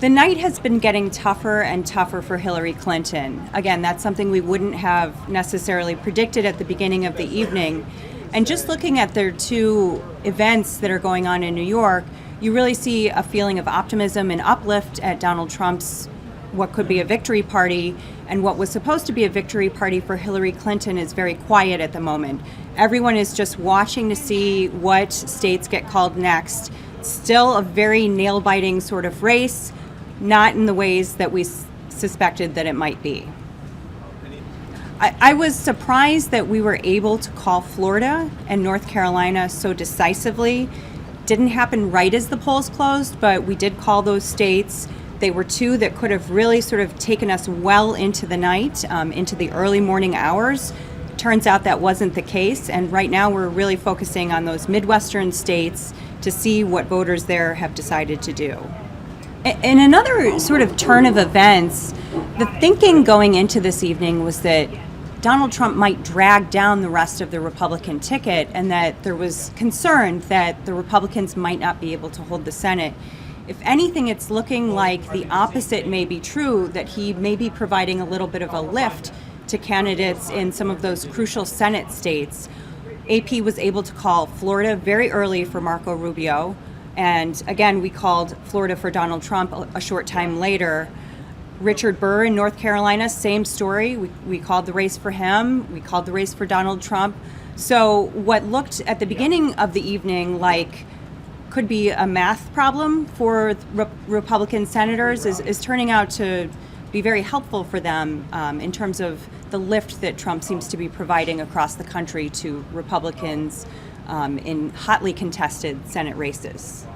The night has been getting tougher and tougher for Hillary Clinton. Again, that's something we wouldn't have necessarily predicted at the beginning of the evening. And just looking at their two events that are going on in New York, you really see a feeling of optimism and uplift at Donald Trump's what could be a victory party, and what was supposed to be a victory party for Hillary Clinton is very quiet at the moment. Everyone is just watching to see what states get called next. Still a very nail-biting sort of race, not in the ways that we suspected that it might be. I was surprised that we were able to call Florida and North Carolina so decisively. Didn't happen right as the polls closed, but we did call those states. They were two that could have really sort of taken us well into the night, into the early morning hours. Turns out that wasn't the case, and right now we're really focusing on those Midwestern states to see what voters there have decided to do. In another sort of turn of events, the thinking going into this evening was that Donald Trump might drag down the rest of the Republican ticket, and that there was concern that the Republicans might not be able to hold the Senate. If anything, it's looking like the opposite may be true, that he may be providing a little bit of a lift to candidates in some of those crucial Senate states. AP was able to call Florida very early for Marco Rubio, and again, we called Florida for Donald Trump a short time later. Richard Burr in North Carolina, same story. We called the race for him. We called the race for Donald Trump. So what looked at the beginning of the evening like could be a math problem for Republican senators is turning out to be very helpful for them in terms of the lift that Trump seems to be providing across the country to Republicans in hotly contested Senate races.